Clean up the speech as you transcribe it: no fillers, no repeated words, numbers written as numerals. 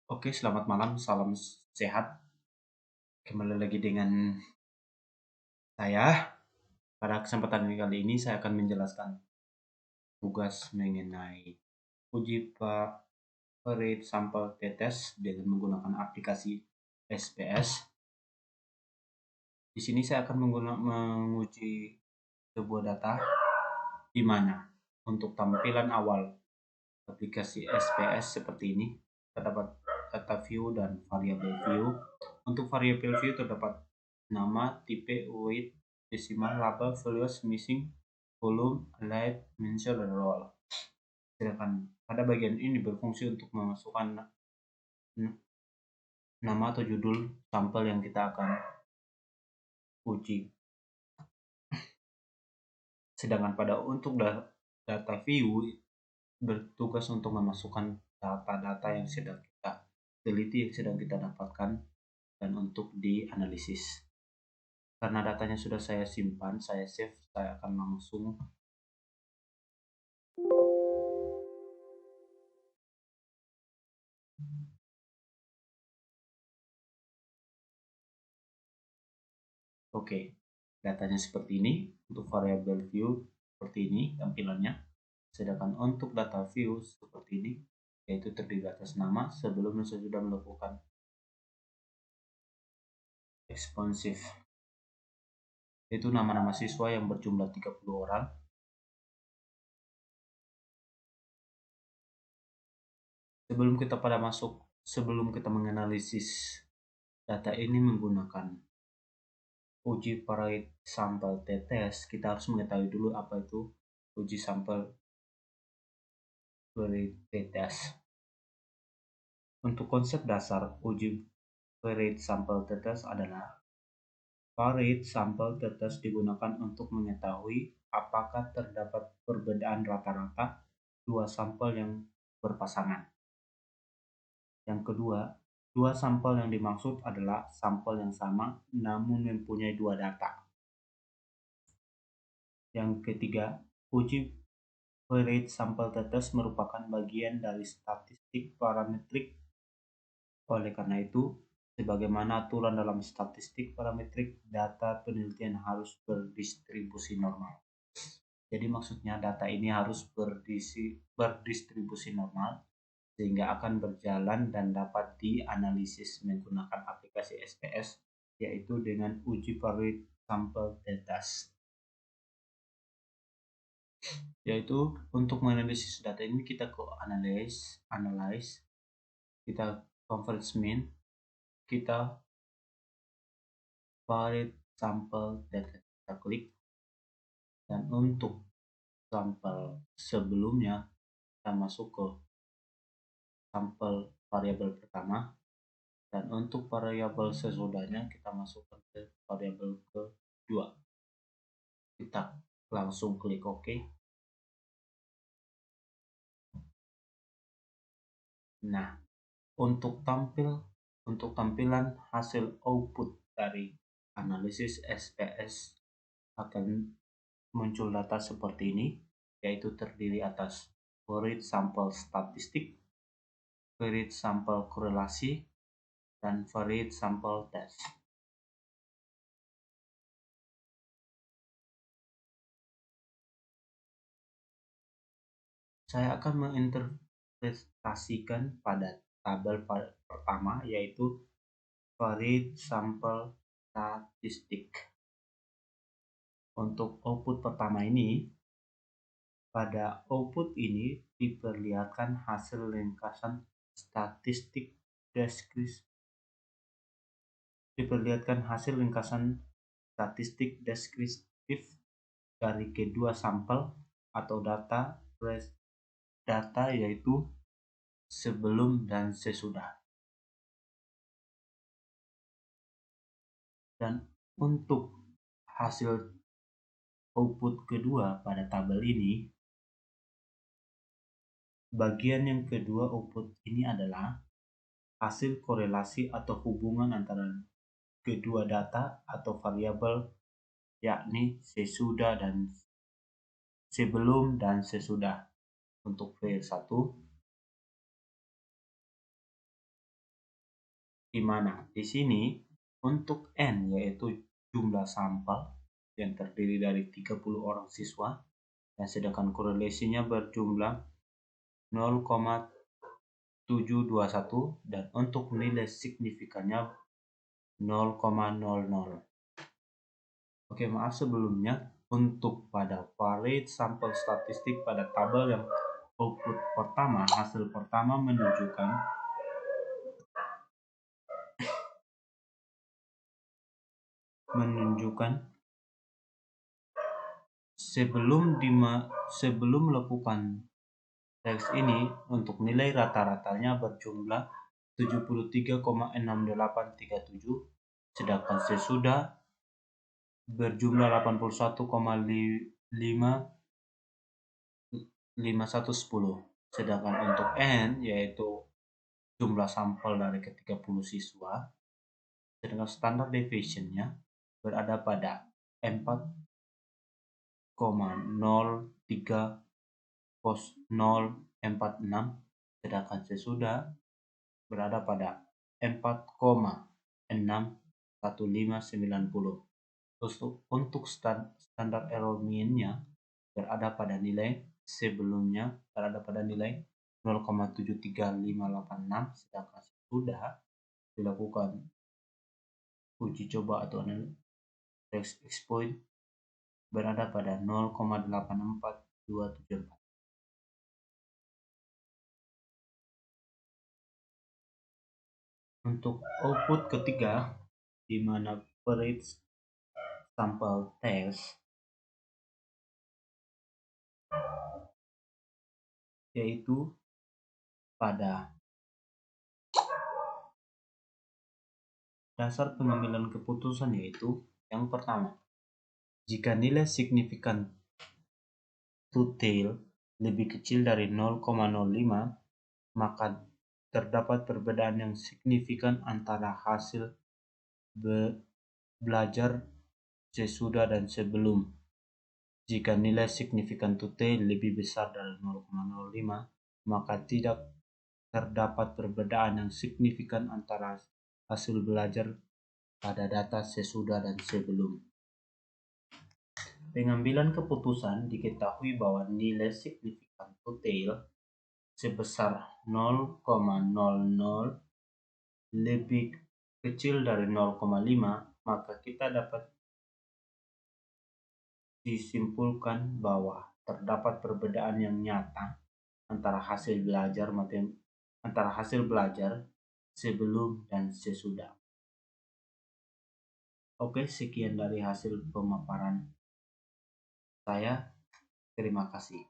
Oke, selamat malam, salam sehat. Kembali lagi dengan saya. Pada kesempatan kali ini saya akan menjelaskan tugas mengenai uji rate sampel tetes dengan menggunakan aplikasi SPS. Di sini saya akan menguji sebuah data di mana untuk tampilan awal aplikasi SPS seperti ini terdapat data view dan variable view. Untuk variable view terdapat nama, tipe, weight, decimal, label, values, missing, volume, light, dimension, dan role. Sedangkan pada bagian ini berfungsi untuk memasukkan nama atau judul sampel yang kita akan uji. Sedangkan pada untuk data view bertugas untuk memasukkan data-data yang sedang kita teliti, yang sedang kita dapatkan, dan untuk dianalisis. Karena datanya sudah saya simpan, saya save, saya akan langsung Oke, datanya seperti ini. Untuk variable view seperti ini tampilannya. Sedangkan untuk data view seperti ini, yaitu terdiri atas nama sebelum dan sesudah melakukan responsif. Itu nama-nama siswa yang berjumlah 30 orang. Sebelum kita menganalisis data ini menggunakan uji rate sampel tetes, kita harus mengetahui dulu apa itu uji sampel rate tetes. Untuk konsep dasar uji rate sampel tetes adalah rate sampel tetes digunakan untuk mengetahui apakah terdapat perbedaan rata-rata dua sampel yang berpasangan. Yang kedua, dua sampel yang dimaksud adalah sampel yang sama namun mempunyai dua data. Yang ketiga, uji rate sampel tetes merupakan bagian dari statistik parametrik. Oleh karena itu, sebagaimana aturan dalam statistik parametrik, data penelitian harus berdistribusi normal. Jadi maksudnya data ini harus berdistribusi normal sehingga akan berjalan dan dapat dianalisis menggunakan aplikasi SPS, yaitu dengan uji rate sampel tetes. Yaitu untuk menganalisis data ini kita ke analyze, kita converge mean, kita valid sampel data, kita klik, dan untuk sampel sebelumnya kita masuk ke sampel variabel pertama, dan untuk variabel sesudahnya kita masukkan ke variabel kedua. Kita langsung klik OK. Nah, untuk tampilan hasil output dari analisis SPS akan muncul data seperti ini, yaitu terdiri atas varied sampel statistik, varied sampel korelasi, dan varied sampel test. Saya akan menginterpretasikan pada tabel pertama, yaitu varied sampel statistik. Untuk output pertama ini, pada output ini diperlihatkan hasil ringkasan statistik deskriptif dari kedua sampel atau data yaitu sebelum dan sesudah. Dan untuk hasil output kedua pada tabel ini, bagian yang kedua output ini adalah hasil korelasi atau hubungan antara kedua data atau variabel, yakni sebelum dan sesudah. Untuk V1 di mana di sini untuk N yaitu jumlah sampel yang terdiri dari 30 orang siswa, dan sedangkan korelasinya berjumlah 0,721 dan untuk nilai signifikannya 0,00. Oke, maaf sebelumnya. Untuk pada variate sampel statistik pada tabel yang output pertama, hasil pertama menunjukkan sebelum melakukan teks ini untuk nilai rata-ratanya berjumlah 73,6837, sedangkan sesudah berjumlah 81,5110. Sedangkan untuk N yaitu jumlah sampel dari ke-30 siswa, sedangkan standard deviation-nya berada pada 4,03046, sedangkan sesudah berada pada 4,61590. Untuk standar error mean-nya berada pada nilai sebelumnya berada pada nilai 0,73586, sedangkan sudah dilakukan uji coba atau test exploit berada pada 0,844274. Untuk output ketiga, di mana variate sample test yaitu pada dasar pengambilan keputusan, yaitu yang pertama, jika nilai signifikan to-tail lebih kecil dari 0,05, maka terdapat perbedaan yang signifikan antara hasil belajar sesudah dan sebelum. Jika nilai signifikan to-tail lebih besar dari 0,05, maka tidak terdapat perbedaan yang signifikan antara hasil belajar pada data sesudah dan sebelum. Pengambilan keputusan diketahui bahwa nilai signifikan to-tail sebesar 0,00 lebih kecil dari 0,5, maka kita dapat disimpulkan bahwa terdapat perbedaan yang nyata antara hasil belajar sebelum dan sesudah. Oke, sekian dari hasil pemaparan saya. Terima kasih.